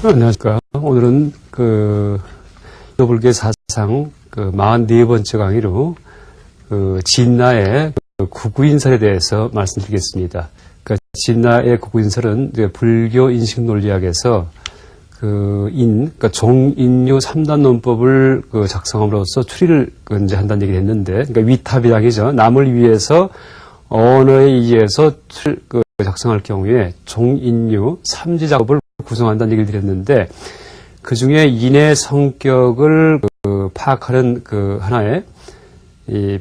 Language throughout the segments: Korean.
안녕하십니까. 오늘은 인도불교의 사상 44번째 강의로 진나의 구구인설에 대해서 말씀드리겠습니다. 진나의 구구인설은 불교 인식 논리학에서 종인류 3단 논법을 작성함으로써 추리를 이제 한다는 얘기를 했는데, 위탑이라기죠. 남을 위해서 언어에 의해서 작성할 경우에 종인류 3지 작업을 구성한다는 얘기를 드렸는데, 그 중에 인의 성격을 파악하는 하나의 이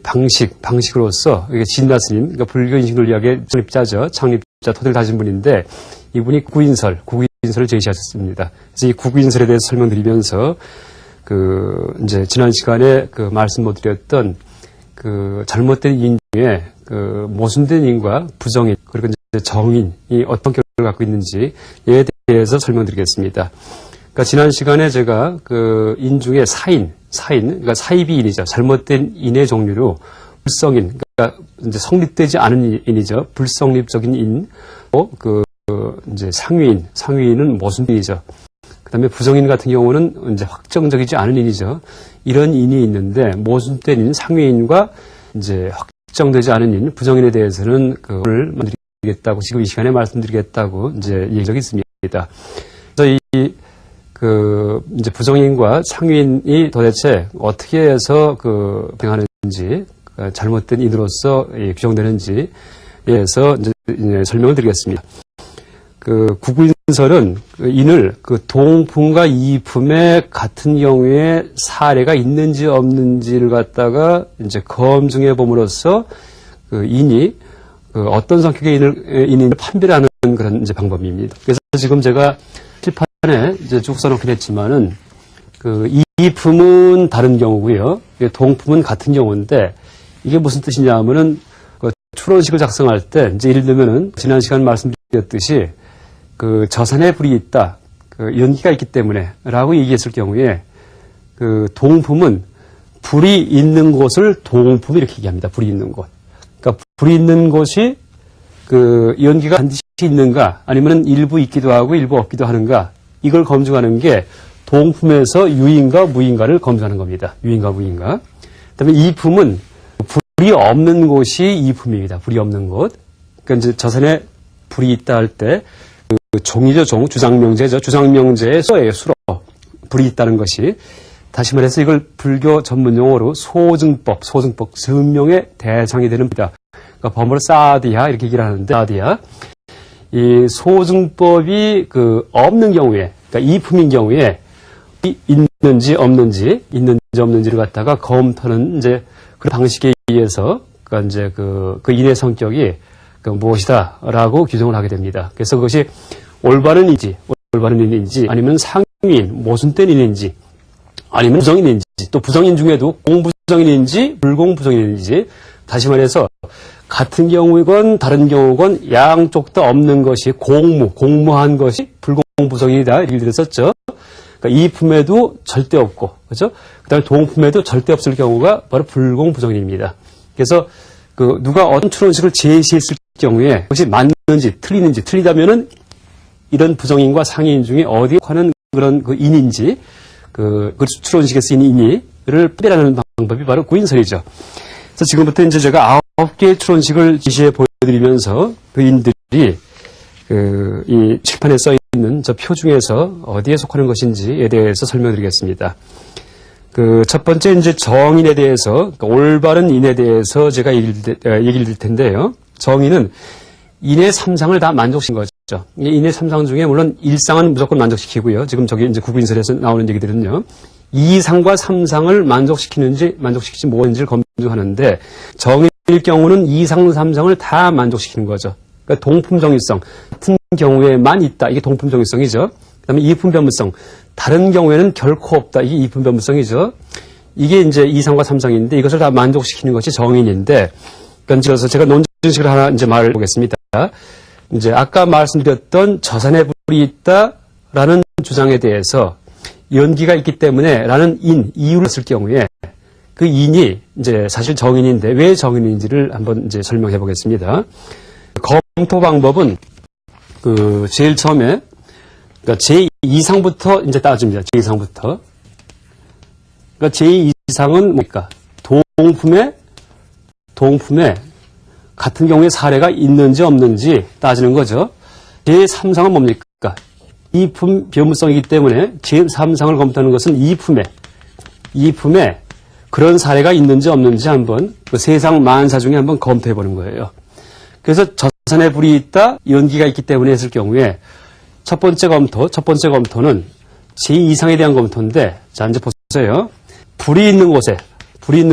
방식으로서, 이게 진나 스님, 불교 인식 논리학의 창립자, 토대를 다진 분인데, 이분이 구구인설을 제시하셨습니다. 그래서 이 구구인설에 대해서 설명드리면서, 이제 지난 시간에 말씀 못 드렸던 잘못된 인 중에 모순된 인과 부정인, 그리고 이제 정인이 어떤 결과를 갖고 있는지에 대해서 설명드리겠습니다. 지난 시간에 제가 인 중에 사인, 그러니까 사이비인이죠. 잘못된 인의 종류로 불성인, 그러니까 이제 성립되지 않은 인이죠. 불성립적인 인, 이제 상위인은 모순인이죠. 그 다음에 부정인 같은 경우는 이제 확정적이지 않은 인이죠. 이런 인이 있는데, 모순된 인, 상위인과 이제 확정되지 않은 인, 부정인에 대해서는 그걸 드리겠다고, 지금 이 시간에 말씀드리겠다고 이제 얘기가 있습니다. 그래서 이제 부정인과 상위인이 도대체 어떻게 해서 병하는지, 잘못된 인으로서 규정되는지에 대해서 이제 설명을 드리겠습니다. 구구인설은 인을 동품과 이품의 같은 경우에 사례가 있는지 없는지를 갖다가 이제 검증해 봄으로써 인이 어떤 성격의 인을 판별하는 그런 이제 방법입니다. 그래서 지금 제가 칠판에 이제 쭉 써놓긴 했지만은 이품은 다른 경우고요. 동품은 같은 경우인데, 이게 무슨 뜻이냐 하면은 추론식을 작성할 때 이제 예를 들면은 지난 시간 말씀드렸듯이 저산에 불이 있다, 연기가 있기 때문에 라고 얘기했을 경우에 동품은 불이 있는 곳을 동품 이렇게 얘기합니다. 불이 있는 곳. 그러니까 불이 있는 곳이 연기가 반드시 있는가, 아니면 일부 있기도 하고 일부 없기도 하는가, 이걸 검증하는 게 동품에서 유인가 무인가를 검증하는 겁니다. 유인가 무인가. 그다음에 이품은 불이 없는 곳이 이품입니다. 불이 없는 곳. 그러니까 이제 저산에 불이 있다 할 때 종이죠, 주장명제죠. 주장명제의 수로예요, 수로. 불이 있다는 것이. 다시 말해서 이걸 불교 전문 용어로 소증법, 증명의 대상이 되는 겁니다. 그러니까 범어로 사디야 이렇게 얘기를 하는데, 사디야. 이 소증법이 없는 경우에, 그러니까 이품인 경우에 있는지 없는지를 갖다가 검토하는 이제 그 방식에 의해서 이제 그 인의 성격이 무엇이다라고 규정을 하게 됩니다. 그래서 그것이 올바른 인인지, 아니면 상위인, 모순된 인인지, 아니면 부정인인지, 또 부정인 중에도 공부정인인지, 불공부정인인지, 다시 말해서 같은 경우건 다른 경우건 양쪽 다 없는 것이 공무한 것이 불공부정인이다 이렇게 들었었죠. 그러니까 이품에도 절대 없고, 그렇죠? 그다음에 동품에도 절대 없을 경우가 바로 불공부정인입니다. 그래서 누가 어떤 추론식을 제시했을 경우에 그것이 맞는지 틀리다면은 이런 부정인과 상위인 중에 어디에 하는 그런 인인지, 추론식에 쓰인 인이를 판별하는 방법이 바로 구인설이죠. 그래서 지금부터 이제 제가 9개의 추론식을 제시해 보여드리면서 그 인들이 이 칠판에 써 있는 저 표 중에서 어디에 속하는 것인지에 대해서 설명드리겠습니다. 첫 번째 이제 정인에 대해서, 올바른 인에 대해서 제가 얘기를 드릴 텐데요. 정인은 인의 3상을 다 만족시킨 거죠. 인의 3상 중에 물론 1상은 무조건 만족시키고요. 지금 저기 이제 구구인설에서 나오는 얘기들은요. 2상과 3상을 만족시키지 못한지를 검증하는데, 정인일 경우는 2상, 3상을 다 만족시키는 거죠. 그러니까 동품정의성 같은 경우에만 있다. 이게 동품정의성이죠. 그다음에 이품변무성, 다른 경우에는 결코 없다. 이게 이품변무성이죠. 이게 이제 2상과 3상인데 이것을 다 만족시키는 것이 정인인데, 그래서 제가 논증식을 하나 이제 말을 보겠습니다. 이제 아까 말씀드렸던 저산에 불이 있다라는 주장에 대해서 연기가 있기 때문에 라는 이유를 쓸 경우에 그 인이 이제 사실 정인인데 왜 정인인지를 한번 이제 설명해 보겠습니다. 검토 방법은 제일 처음에 그러니까 제2상부터 이제 따집니다. 제2상부터. 그러니까 제2상은 뭡니까? 동품에 같은 경우의 사례가 있는지 없는지 따지는 거죠. 제3상은 뭡니까? 이품 변무성이기 때문에 제3상을 검토하는 것은 이품에 그런 사례가 있는지 없는지 한번 그 세상 만사 중에 한번 검토해 보는 거예요. 그래서 저산에 불이 있다, 연기가 있기 때문에 했을 경우에 첫 번째 검토는 제2상에 대한 검토인데, 자, 이제 보세요. 불이 있는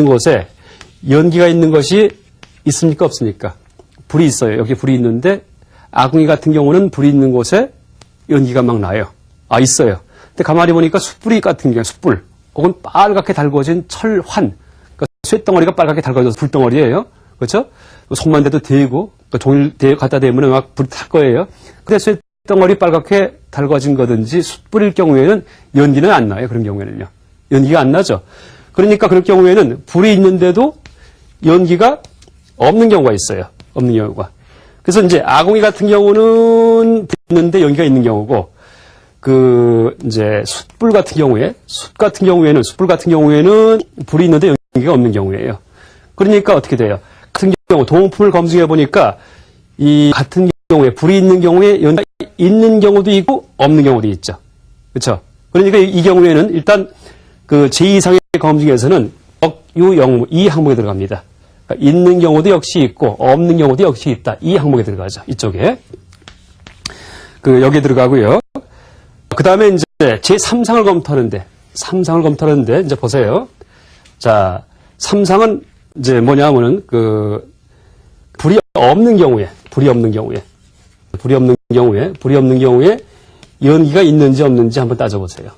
곳에 연기가 있는 것이 있습니까? 없습니까? 불이 있어요. 여기 불이 있는데, 아궁이 같은 경우는 불이 있는 곳에 연기가 막 나요. 아, 있어요. 근데 가만히 보니까 숯불이 같은 경우, 숯불, 혹은 빨갛게 달궈진 철환, 그러니까 쇳덩어리가 빨갛게 달궈져서 불덩어리예요. 그렇죠? 손만 대도 데이고, 종일 갖다 대면 막 불이 탈 거예요. 근데 쇳덩어리 빨갛게 달궈진 거든지 숯불일 경우에는 연기는 안 나요. 그런 경우에는요. 연기가 안 나죠. 그러니까 그럴 경우에는 불이 있는데도 연기가 없는 경우가 있어요. 없는 경우가. 그래서 이제 아궁이 같은 경우는 있는데 연기가 있는 경우고, 이제 숯불 같은 경우에는 불이 있는데 연기가 없는 경우예요. 그러니까 어떻게 돼요? 같은 경우, 동품을 검증해 보니까 이 같은 경우에 불이 있는 경우에 연기가 있는 경우도 있고 없는 경우도 있죠. 그렇죠? 그러니까 이 경우에는 일단 그 제2상의 검증에서는 억유영무 이 항목에 들어갑니다. 그러니까 있는 경우도 역시 있고 없는 경우도 역시 있다. 이 항목에 들어가죠. 이쪽에. 여기에 들어가고요. 그 다음에 이제 제3상을 검토하는데, 이제 보세요. 자, 3상은 이제 뭐냐면은, 불이 없는 경우에 연기가 있는지 없는지 한번 따져보세요.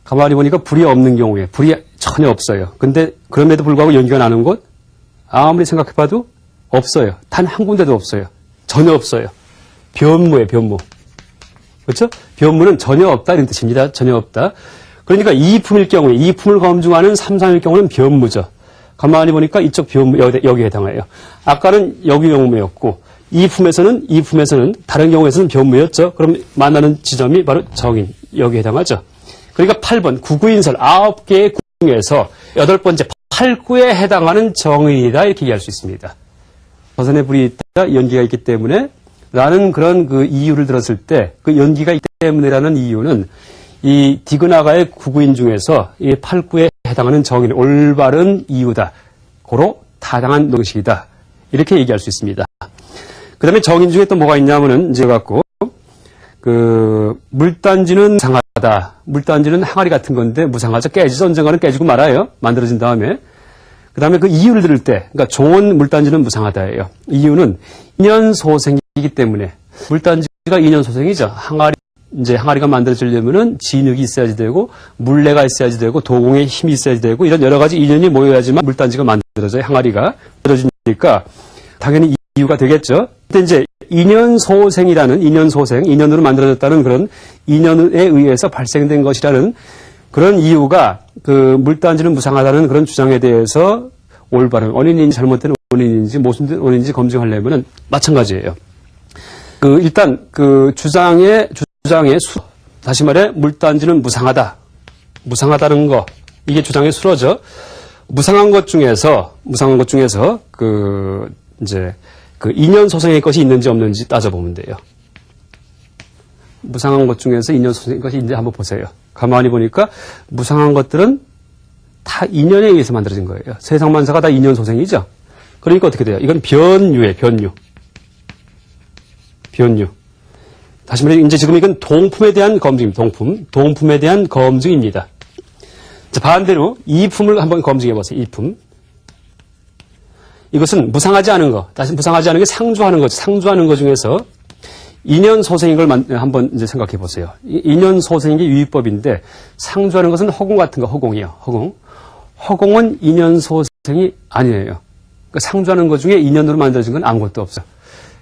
가만히 보니까 불이 없는 경우에, 불이 전혀 없어요. 근데 그럼에도 불구하고 연기가 나는 곳, 아무리 생각해봐도 없어요. 단 한 군데도 없어요. 전혀 없어요. 변무예요, 변무. 그렇죠? 변무는 전혀 없다 이런 뜻입니다. 전혀 없다. 그러니까 이품일 경우에, 이품을 검증하는 3상일 경우는 변무죠. 가만히 보니까 이쪽 변무, 여기에 해당해요. 아까는 여기영무였고, 이품에서는 다른 경우에서는 변무였죠. 그럼 만나는 지점이 바로 정인, 여기에 해당하죠. 그러니까 8번, 구구인설 9개의 중에서 8번째, 8구에 해당하는 정인이다 이렇게 얘기할 수 있습니다. 저산에 불이 있다, 연기가 있기 때문에 라는 그런 이유를 들었을 때 그 연기가 있기 때문에라는 이유는 이 디그나가의 9구인 중에서 이 8구에 해당하는 정인, 올바른 이유다. 고로 타당한 노식이다. 이렇게 얘기할 수 있습니다. 그 다음에 정인 중에 또 뭐가 있냐면은 이제 갖고 물단지는 무상하다. 물단지는 항아리 같은 건데 무상하죠. 깨지죠. 언젠가는 깨지고 말아요. 만들어진 다음에. 그 다음에 그 이유를 들을 때, 그러니까 종은 물단지는 무상하다예요. 이유는 인연소생이기 때문에 물단지가 인연소생이죠. 항아리가 만들어지려면은 진흙이 있어야지 되고 물레가 있어야지 되고 도공의 힘이 있어야지 되고 이런 여러 가지 인연이 모여야지만 물단지가 만들어져요. 항아리가 만들어지니까 당연히 이유가 되겠죠. 근데 이제 인연으로 만들어졌다는 그런 인연에 의해서 발생된 것이라는 그런 이유가 물단지는 무상하다는 그런 주장에 대해서 올바른 원인인지 잘못된 원인인지 무슨 원인인지 검증하려면은 마찬가지예요. 일단 주장의 다시 말해 물단지는 무상하다는 거 이게 주장의 수로죠. 무상한 것 중에서 이제 인연 소생의 것이 있는지 없는지 따져보면 돼요. 무상한 것 중에서 인연 소생의 것이 있는지 한번 보세요. 가만히 보니까 무상한 것들은 다 인연에 의해서 만들어진 거예요. 세상 만사가 다 인연 소생이죠. 그러니까 어떻게 돼요? 이건 변유예요. 변유. 다시 말해 이제 지금 이건 동품에 대한 검증입니다. 동품에 대한 검증입니다. 자, 반대로 이품을 한번 검증해 보세요. 이품. 이것은 무상하지 않은 거. 다시 무상하지 않은 게 상주하는 거죠. 상주하는 것 중에서 인연 소생인 걸 한번 이제 생각해 보세요. 인연 소생인 게 유의법인데 상주하는 것은 허공 같은 거, 허공이요. 허공은 인연 소생이 아니에요. 그러니까 상주하는 것 중에 인연으로 만들어진 건 아무것도 없어요.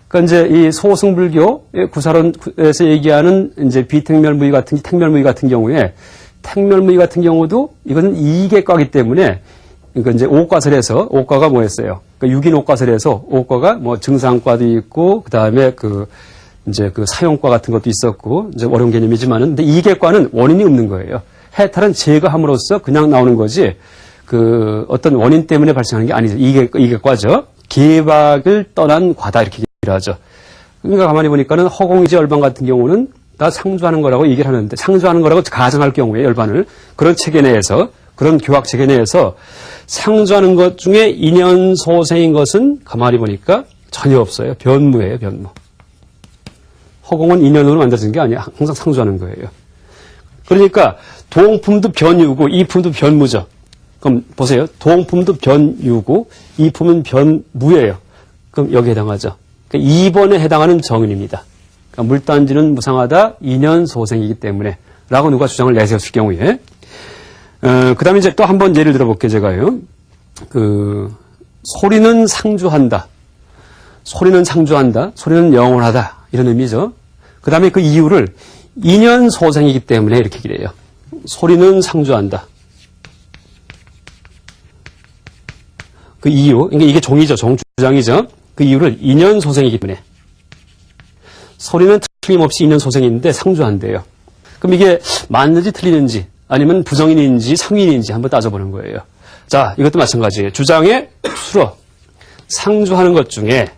그러니까 이제 이 소승불교의 구사론에서 얘기하는 이제 비택멸무의 택멸무의 같은 경우에 택멸무의 같은 경우도 이거는 이계과이기 때문에 그러니까 이제 오과설에서 오과가 뭐였어요? 그러니까 육인 오과설에서 오과가 뭐 증상과도 있고 그다음에 이제 그 사용과 같은 것도 있었고, 이제 어려운 개념이지만은, 근데 이계과는 원인이 없는 거예요. 해탈은 제거함으로써 그냥 나오는 거지, 그 어떤 원인 때문에 발생하는 게 아니죠. 이계과죠. 계박을 떠난 과다 이렇게 얘기를 하죠. 그러니까 가만히 보니까는 허공이지 열반 같은 경우는 다 상주하는 거라고 얘기를 하는데, 상주하는 거라고 가정할 경우에 열반을 그런 체계 내에서, 그런 교학 체계 내에서 상주하는 것 중에 인연소생인 것은 가만히 보니까 전혀 없어요. 변무예요, 변무. 허공은 인연으로 만들어진 게 아니야. 항상 상주하는 거예요. 그러니까 동품도 변유고 이품도 변무죠. 그럼 보세요. 동품도 변유고 이품은 변무예요. 그럼 여기에 해당하죠. 그러니까 2번에 해당하는 정인입니다. 그러니까 물단지는 무상하다, 인연소생이기 때문에 라고 누가 주장을 내세웠을 경우에 그 다음에 이제 또 한 번 예를 들어볼게요, 제가요. 소리는 상주한다. 소리는 상주한다. 소리는 영원하다. 이런 의미죠. 그 다음에 그 이유를 인연소생이기 때문에 이렇게 얘기를 해요. 소리는 상주한다. 그 이유, 그러니까 이게 종이죠. 종주장이죠. 그 이유를 인연소생이기 때문에. 소리는 틀림없이 인연소생인데 상주한대요. 그럼 이게 맞는지 틀리는지 아니면 부정인인지 상위인인지 한번 따져보는 거예요. 자, 이것도 마찬가지예요. 주장에 수로 상주하는 것 중에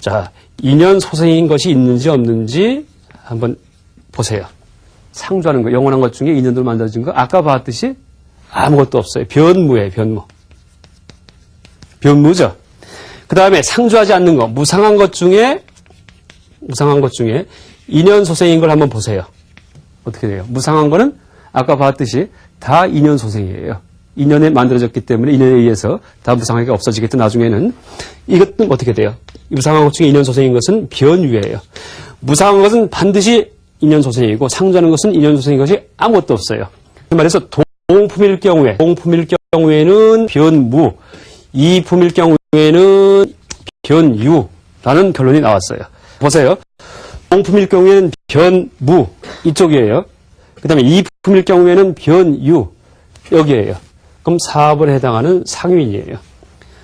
자, 인연소생인 것이 있는지 없는지 한번 보세요. 상주하는 거, 영원한 것 중에 인연으로 만들어진 거 아까 봤듯이 아무것도 없어요. 변무예요, 변무. 변무죠. 그 다음에 상주하지 않는 거, 무상한 것 중에 인연소생인 걸 한번 보세요. 어떻게 돼요? 무상한 거는 아까 봤듯이 다 인연소생이에요. 인연에 만들어졌기 때문에 인연에 의해서 다 무상하게 없어지겠죠. 나중에는 이것은 어떻게 돼요? 무상한 것 중에 인연소생인 것은 변유예요. 무상한 것은 반드시 인연소생이고 상주하는 것은 인연소생인 것이 아무것도 없어요. 말해서 동품일 경우에는 변무, 이품일 경우에는 변유라는 결론이 나왔어요. 보세요. 동품일 경우에는 변무 이쪽이에요. 그 다음에 이품일 경우에는 변유 여기에요. 그럼 사업에 해당하는 상위인이에요.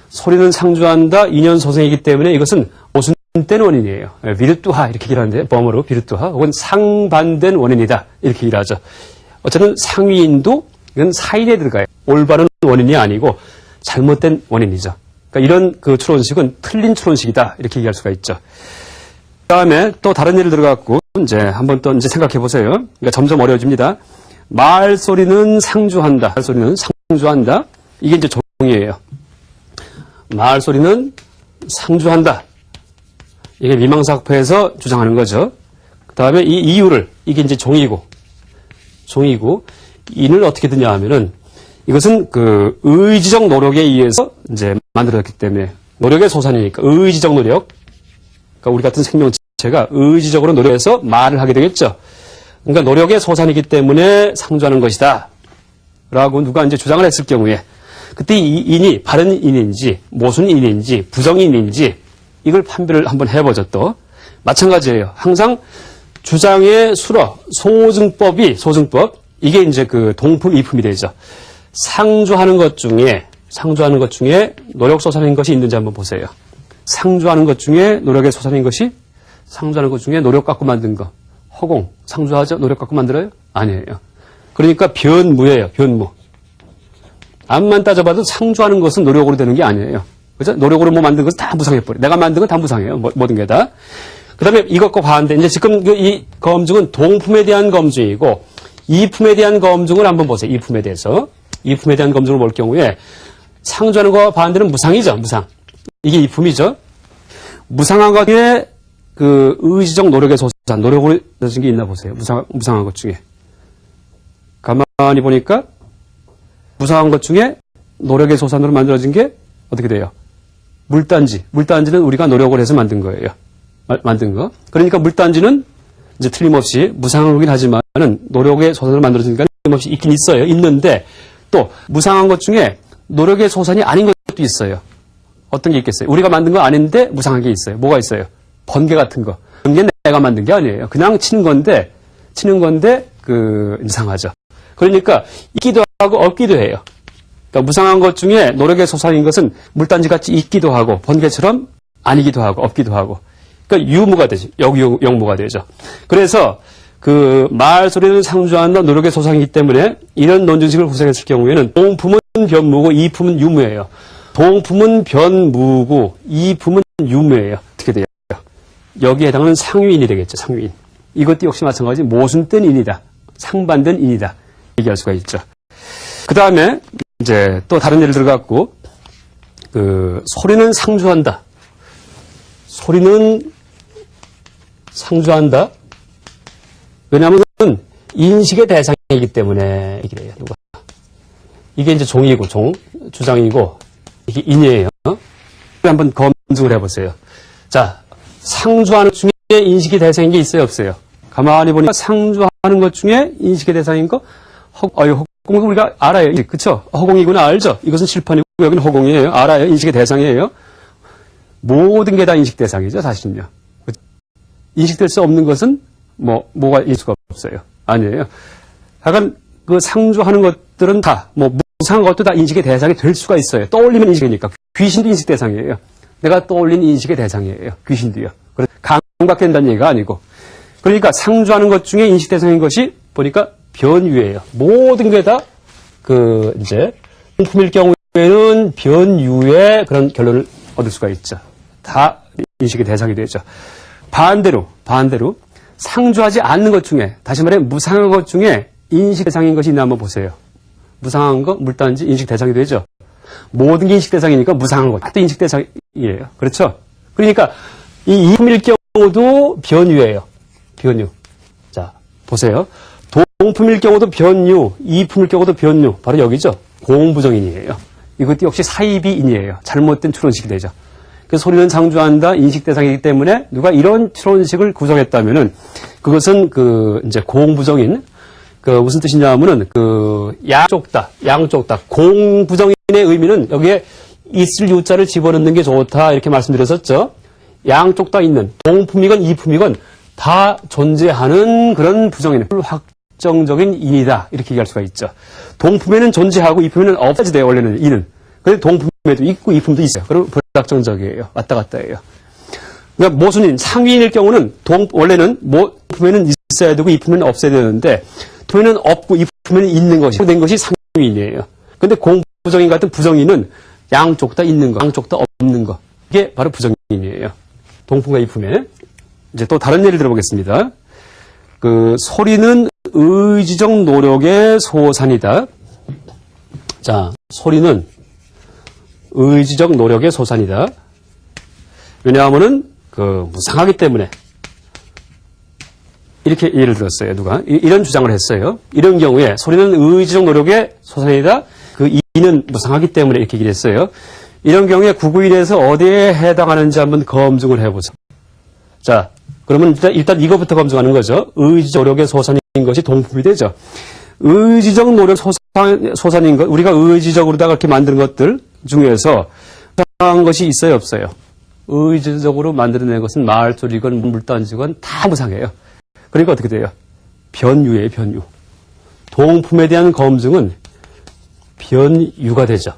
소리는 상주한다. 인연소생이기 때문에 이것은 모순된 원인이에요. 비르뚜하 이렇게 얘기를 하는데 범어로 비르뚜하 혹은 상반된 원인이다 이렇게 얘기를 하죠. 어쨌든 상위인도 이건 사인에 들어가요. 올바른 원인이 아니고 잘못된 원인이죠. 그러니까 이런 그 추론식은 틀린 추론식이다 이렇게 얘기할 수가 있죠. 그 다음에 또 다른 예를 들어갖고 이제 한번 또 이제 생각해 보세요. 그러니까 점점 어려워집니다. 말소리는 상주한다. 말소리는 상주한다. 이게 이제 종이에요. 말소리는 상주한다. 이게 미망사학파에서 주장하는 거죠. 그 다음에 이 이유를 이게 이제 종이고 인을 어떻게 드냐 하면은 이것은 그 의지적 노력에 의해서 이제 만들어졌기 때문에 노력의 소산이니까 의지적 노력. 그러니까 우리 같은 생명체가 의지적으로 노력해서 말을 하게 되겠죠. 그러니까 노력의 소산이기 때문에 상주하는 것이다. 라고 누가 이제 주장을 했을 경우에 그때 이 인이 바른 인인지 모순 인인지 부정인인지 이걸 판별을 한번 해보죠. 또 마찬가지예요. 항상 주장의 수로 소증법 이게 이제 그 동품 이품이 되죠. 상주하는 것 중에 노력 소산인 것이 있는지 한번 보세요. 상주하는 것 중에 노력의 소산인 것이 상주하는 것 중에 노력 갖고 만든 거. 허공 상주하죠? 노력 갖고 만들어요? 아니에요. 그러니까 변무예요. 변무. 암만 따져봐도 상주하는 것은 노력으로 되는 게 아니에요. 그죠? 노력으로 뭐 만든 것은 다 무상해버려. 내가 만든 건 다 무상해요. 모든 게 다. 그 다음에 이것과 반대. 이제 지금 이 검증은 동품에 대한 검증이고 이품에 대한 검증을 한번 보세요. 이품에 대해서. 이품에 대한 검증을 볼 경우에 상주하는 것과 반대는 무상이죠. 무상. 이게 이품이죠. 무상한 것 중에 그 의지적 노력의 소산, 노력으로 되어진 게 있나 보세요. 무상한 것 중에. 가만히 보니까 무상한 것 중에 노력의 소산으로 만들어진 게 어떻게 돼요? 물단지. 물단지는 우리가 노력을 해서 만든 거예요. 만든 거. 그러니까 물단지는 이제 틀림없이 무상하긴 하지만은 노력의 소산으로 만들어진 게 틀림없이 있긴 있어요. 있는데 또 무상한 것 중에 노력의 소산이 아닌 것도 있어요. 어떤 게 있겠어요? 우리가 만든 거 아닌데 무상한 게 있어요. 뭐가 있어요? 번개 같은 거. 번개는 내가 만든 게 아니에요. 그냥 치는 건데 그 이상하죠. 그러니까 있기도 하고 없기도 해요. 그러니까 무상한 것 중에 노력의 소산인 것은 물단지 같이 있기도 하고 번개처럼 아니기도 하고 없기도 하고 그러니까 유무가 되죠. 영무가 되죠. 그래서 그 말소리는 상주한다 노력의 소상이기 때문에 이런 논증식을 구성했을 경우에는 동품은 변무고 이품은 유무예요. 동품은 변무고 이품은 유무예요. 어떻게 돼요? 여기에 해당하는 상유인이 되겠죠. 상유인. 이것도 역시 마찬가지 모순된 인이다. 상반된 인이다. 얘기할 수가 있죠. 그 다음에 이제 또 다른 예를 들어갖고 그 소리는 상주한다. 소리는 상주한다. 왜냐하면 인식의 대상이기 때문에 이게 돼요. 누가 이게 이제 종이고 주장이고 이게 인이에요. 한번 검증을 해보세요. 자, 상주하는 것 중에 인식의 대상인 게 있어요, 없어요? 가만히 보니까 상주하는 것 중에 인식의 대상인 거 허공 우리가 알아요. 그쵸? 허공이구나 알죠? 이것은 칠판이고 여기는 허공이에요. 알아요. 인식의 대상이에요. 모든 게 다 인식 대상이죠, 사실은요. 인식될 수 없는 것은 뭐가 있을 수가 없어요. 아니에요. 약간 그 상주하는 것들은 다, 무상한 것도 다 인식의 대상이 될 수가 있어요. 떠올리면 인식이니까. 귀신도 인식 대상이에요. 내가 떠올린 인식의 대상이에요. 귀신도요. 감각된다는 얘기가 아니고. 그러니까 상주하는 것 중에 인식 대상인 것이 보니까 변유예요. 모든 게 다 이제 동품일 경우에는 변유의 그런 결론을 얻을 수가 있죠. 다 인식의 대상이 되죠. 반대로 상주하지 않는 것 중에 다시 말해 무상한 것 중에 인식 대상인 것이 있나 한번 보세요. 무상한 거 물단지 인식 대상이 되죠. 모든 게 인식 대상이니까 무상한 것 다 인식 대상이에요. 그렇죠? 그러니까 이 이품일 경우도 변유예요. 변유. 자, 보세요. 동품일 경우도 변유, 이품일 경우도 변유. 바로 여기죠. 공부정인이에요. 이것도 역시 사이비인이에요. 잘못된 추론식이 되죠. 그 소리는 상주한다 인식 대상이기 때문에 누가 이런 추론식을 구성했다면은 그것은 이제 공부정인 무슨 뜻이냐 하면은 양쪽 다 공부정인의 의미는 여기에 있을 유자를 집어넣는 게 좋다 이렇게 말씀드렸었죠. 양쪽 다 있는 동품이건 이품이건 다 존재하는 그런 부정인 확정적인 인이다 이렇게 얘기할 수가 있죠. 동품에는 존재하고 이품에는 없어지대요 원래는 인은. 그런데 동품에도 있고 이품도 있어요. 그럼 불확정적이에요. 왔다 갔다예요. 그러니까 모순인 상위인일 경우는 원래는 동품에는 있어야 되고 이품에는 없어야 되는데 동품에는 없고 이품에는 있는 것이 된 것이 상위인이에요. 그런데 공부정인 같은 부정인은 양쪽 다 있는 거, 양쪽 다 없는 거. 이게 바로 부정인이에요. 동품과 이품에. 이제 또 다른 예를 들어보겠습니다. 소리는 의지적 노력의 소산이다. 자, 소리는 의지적 노력의 소산이다. 왜냐하면은 무상하기 때문에 이렇게 예를 들었어요. 누가 이런 주장을 했어요. 이런 경우에 소리는 의지적 노력의 소산이다. 이는 무상하기 때문에 이렇게 얘기를 했어요. 이런 경우에 991에서 어디에 해당하는지 한번 검증을 해보죠. 자, 그러면 일단 이거부터 검증하는 거죠. 의지적 노력의 소산인 것이 동품이 되죠. 의지적 노력 소산인 것, 우리가 의지적으로다가 이렇게 만드는 것들 중에서 무상한 것이 있어요, 없어요? 의지적으로 만들어낸 것은 말소리건 물단지건 다 무상해요. 그러니까 어떻게 돼요? 변유예요, 변유. 동품에 대한 검증은 변유가 되죠.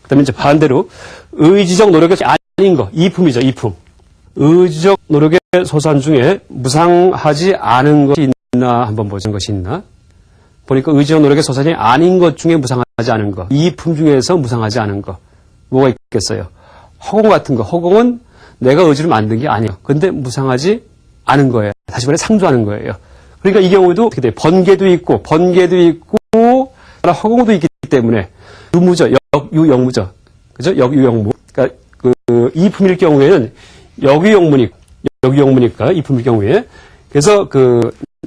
그 다음에 이제 반대로 의지적 노력이 아닌 거, 이품이죠, 이품. 의지적 노력의 소산 중에 무상하지 않은 것이 있나 한번 보는 것이 있나? 보니까 의지적 노력의 소산이 아닌 것 중에 무상하지 않은 거, 이품 중에서 무상하지 않은 거 뭐가 있겠어요? 허공 같은 거. 허공은 내가 의지로 만든 게 아니에요. 근데 무상하지 않은 거예요. 다시 말해 상주하는 거예요. 그러니까 이 경우도 어떻게 돼요? 번개도 있고 허공도 있기 때문에 유무죠. 역유영무죠. 그죠? 역유영무. 그러니까 이품일 경우에는 역유영무니까 이품일 경우에. 그래서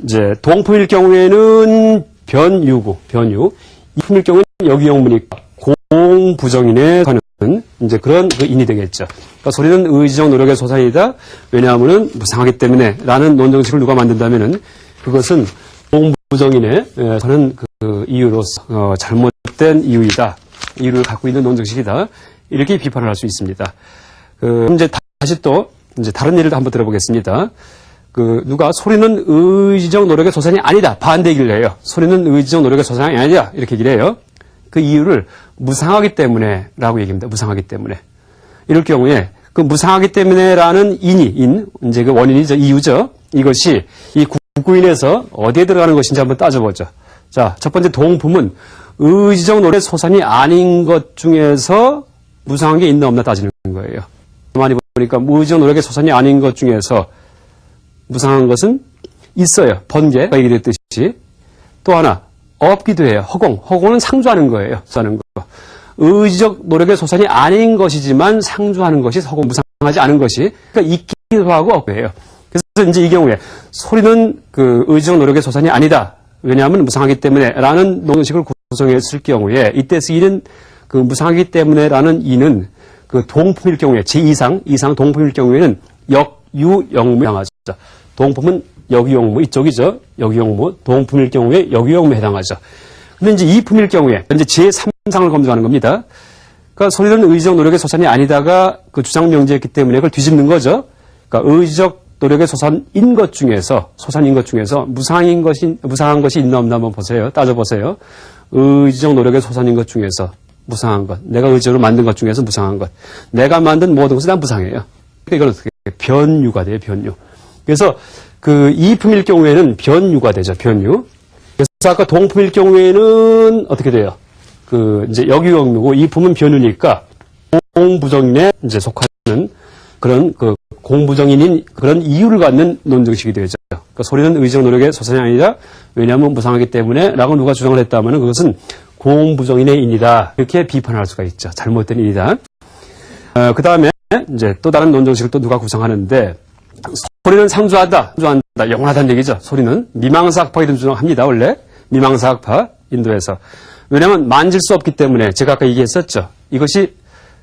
이제 동품일 경우에는 변유. 이품일 경우에는 역유영무니까 공부정인에 관한 이제 그런 인이 되겠죠. 그러니까 소리는 의지적 노력의 소산이다. 왜냐하면은 무상하기 때문에 라는 논정식을 누가 만든다면은 그것은 공부정인에 관한 이유로서 잘못된 이유이다. 이유를 갖고 있는 논정식이다. 이렇게 비판을 할 수 있습니다. 이제 다시 또 이제 다른 예를 한번 들어보겠습니다. 누가 소리는 의지적 노력의 소산이 아니다. 반대 얘기를 해요. 소리는 의지적 노력의 소산이 아니다. 이렇게 얘기를 해요. 그 이유를 무상하기 때문에 라고 얘기합니다. 무상하기 때문에. 이럴 경우에 그 무상하기 때문에라는 이제 그 원인이죠. 이유죠. 이것이 이 국구인에서 어디에 들어가는 것인지 한번 따져보죠. 자, 첫 번째 동품은 의지적 노력의 소산이 아닌 것 중에서 무상한 게 있나 없나 따지는 거예요. 많이 보니까 의지적 노력의 소산이 아닌 것 중에서 무상한 것은 있어요. 번개가 얘기됐듯이. 또 하나, 없기도 해요. 허공은 상주하는 거예요. 상주하는 거. 의지적 노력의 소산이 아닌 것이지만 상주하는 것이 허공, 무상하지 않은 것이. 그러니까 있기도 하고 없고요. 그래서 이제 이 경우에 소리는 그 의지적 노력의 소산이 아니다. 왜냐하면 무상하기 때문에 라는 논식을 구성했을 경우에 이때 쓰이는 그 무상하기 때문에라는 이는 그 동품일 경우에 제2상 동품일 경우에는 역유영무에 해당하죠. 동품은 역유영무 이쪽이죠. 역유영무. 동품일 경우에 역유영무에 해당하죠. 근데 이제 이품일 경우에 이제 제3상을 검증하는 겁니다. 그러니까 소리는 의지적 노력의 소산이 아니다가 그 주장 명제였기 때문에 그걸 뒤집는 거죠. 그러니까 의지적 노력의 소산인 것 중에서 무상한 것이 있나 없나 한번 보세요. 따져보세요. 의지적 노력의 소산인 것 중에서 무상한 것. 내가 의지로 만든 것 중에서 무상한 것. 내가 만든 모든 것이 다 무상해요. 그러니까 이건 어떻게 변유가 돼요. 변유. 그래서 그 이품일 경우에는 변유가 되죠. 변유. 그래서 아까 동품일 경우에는 어떻게 돼요? 그 이제 역유역무고 이품은 변유니까 공부정인에 이제 속하는 그런 그 공부정인인 그런 이유를 갖는 논증식이 되죠. 그러니까 소리는 의지적 노력의 소산이 아니라 왜냐하면 무상하기 때문에 라고 누가 주장을 했다면 그것은 공부정인의 인이다. 이렇게 비판할 수가 있죠. 잘못된 인이다. 그 다음에 이제 또 다른 논증식을 또 누가 구성하는데 소리는 상주하다, 영원하다는 얘기죠. 소리는 미망사학파가 이런 주장합니다. 원래 미망사학파 인도에서. 왜냐하면 만질 수 없기 때문에 제가 아까 얘기했었죠. 이것이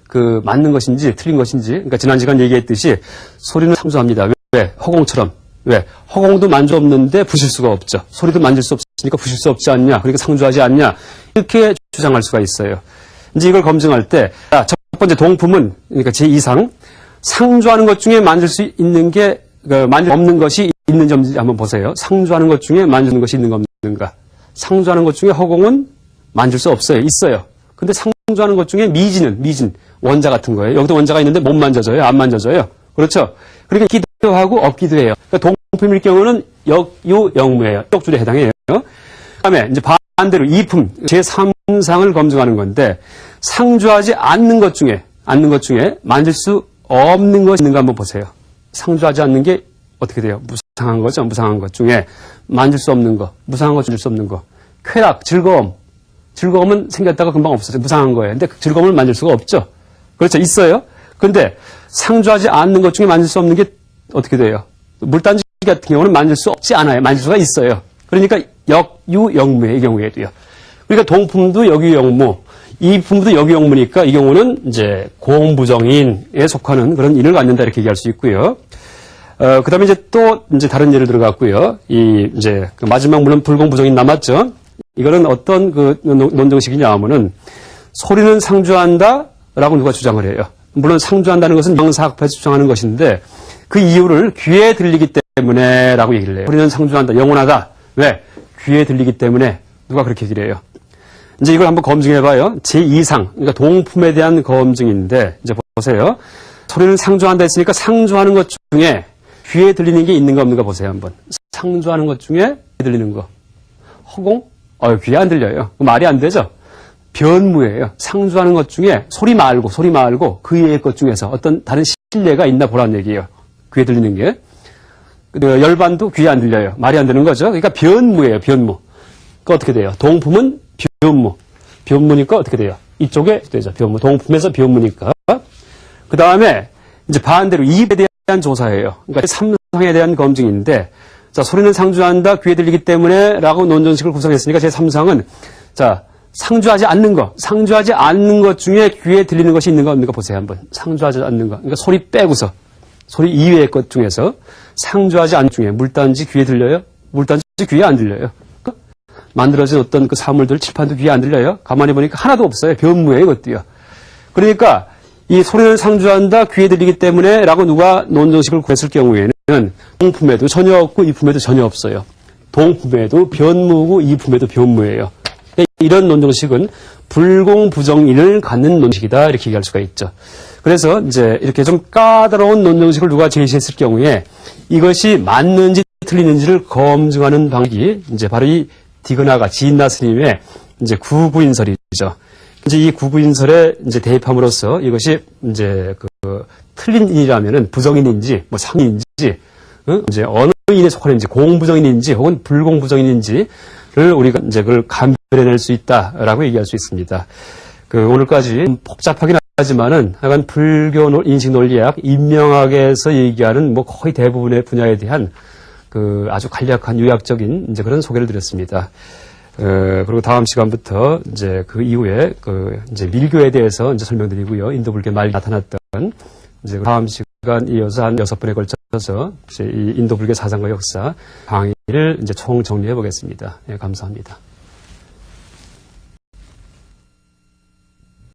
그 맞는 것인지 틀린 것인지. 그러니까 지난 시간 얘기했듯이 소리는 상주합니다. 왜? 허공처럼. 왜? 허공도 만져 없는데 부실 수가 없죠. 소리도 만질 수 없으니까 부실 수 없지 않냐. 그러니까 상주하지 않냐. 이렇게 주장할 수가 있어요. 이제 이걸 검증할 때 첫 번째 동품은 그러니까 제2상 상주하는 것 중에 만질 수 있는 게 만질 없는 것이 있는지 없는지 한번 보세요. 상주하는 것 중에 만지는 것이 있는가 없는가. 상주하는 것 중에 허공은 만질 수 없어요. 있어요. 근데 상주하는 것 중에 미진 원자 같은 거예요. 여기도 원자가 있는데 못 만져져요. 안 만져져요. 그렇죠? 그러니까 있기도 하고 없기도 해요. 그러니까 동품일 경우는 역유역무예요. 쪽줄에 해당해요. 그다음에 이제 반대로 이품 제3상을 검증하는 건데 상주하지 않는 것 중에 만질 수 없는 것이 있는가 한번 보세요. 상주하지 않는 게 어떻게 돼요? 무상한 거죠. 무상한 것 중에 만질 수 없는 거, 무상한 것 만질 수 없는 거. 쾌락, 즐거움은 생겼다가 금방 없어져요. 무상한 거예요. 근데 그 즐거움을 만질 수가 없죠. 그렇죠. 있어요. 근데 상주하지 않는 것 중에 만질 수 없는 게 어떻게 돼요? 물단지 같은 경우는 만질 수 없지 않아요. 만질 수가 있어요. 그러니까 역유역무예요. 이 경우에도요. 그러니까 동품도 역유역무, 이품도 역유역무니까 이 경우는 이제 공부정인에 속하는 그런 인을 갖는다 이렇게 얘기할 수 있고요. 그 다음에 이제 또 이제 다른 예를 들어갔고요. 이제 그 마지막 물론 불공부정인 남았죠. 이거는 어떤 그 논증식이냐 하면은 소리는 상주한다라고 누가 주장을 해요. 물론 상주한다는 것은 명사학파에서 주장하는 것인데 그 이유를 귀에 들리기 때문에라고 얘기를 해요. 소리는 상주한다, 영원하다. 왜? 귀에 들리기 때문에 누가 그렇게 얘기를 해요. 이제 이걸 한번 검증해봐요. 제2상, 그러니까 동품에 대한 검증인데 이제 보세요. 소리는 상주한다 했으니까 상주하는 것 중에 귀에 들리는 게 있는가 없는가 보세요. 한번. 상주하는 것 중에 귀에 들리는 거. 허공? 귀에 안 들려요. 말이 안 되죠. 변무예요. 상주하는 것 중에 소리 말고 그 외의 것 중에서 어떤 다른 신뢰가 있나 보라는 얘기예요. 귀에 들리는 게. 열반도 귀에 안 들려요. 말이 안 되는 거죠. 그러니까 변무예요. 변무. 그 어떻게 돼요? 동품은 변무. 변무니까 어떻게 돼요? 이쪽에 되죠. 변무. 동품에서 변무니까. 그 다음에 이제 반대로 입에 대한 조사예요. 그러니까 삼상에 대한 검증인데, 자, 소리는 상주한다, 귀에 들리기 때문에 라고 논증식을 구성했으니까 제 3상은, 자, 상주하지 않는 것 중에 귀에 들리는 것이 있는가 없는가 보세요. 한번. 상주하지 않는 것. 그러니까 소리 빼고서, 소리 이외의 것 중에서 상주하지 않는 중에 물단지 귀에 들려요? 물단지 귀에 안 들려요. 만들어진 어떤 그 사물들 칠판도 귀에 안 들려요? 가만히 보니까 하나도 없어요. 변무예요, 이것도요. 그러니까 이 소리는 상주한다, 귀에 들리기 때문에 라고 누가 논증식을 구했을 경우에는 동품에도 전혀 없고 이품에도 전혀 없어요. 동품에도 변무고 이품에도 변무예요. 이런 논증식은 불공부정인을 갖는 논식이다 이렇게 얘기할 수가 있죠. 그래서 이제 이렇게 좀 까다로운 논정식을 누가 제시했을 경우에 이것이 맞는지 틀리는지를 검증하는 방식이 이제 바로 이 디그나가 지인나 스님의 이제 구구인설이죠. 이제 이 구구인설에 이제 대입함으로써 이것이 이제 그 틀린 인이라면은 부정인인지 뭐 상인인지 이제 어느 인에 속하는지 공부정인인지 혹은 불공부정인인지를 우리가 이제 그걸 감별해낼 수 있다라고 얘기할 수 있습니다. 오늘까지 복잡하긴 하지만은 하여간 불교 인식 논리학 인명학에서 얘기하는 뭐 거의 대부분의 분야에 대한 아주 간략한 요약적인 이제 그런 소개를 드렸습니다. 그리고 다음 시간부터 이제 그 이후에 이제 밀교에 대해서 이제 설명드리고요. 인도 불교에 많이 나타났던 이제 다음 시간 이어서 한 6번에 걸쳐서 이제 이 인도 불교 사상과 역사 강의를 이제 총 정리해 보겠습니다. 예, 감사합니다.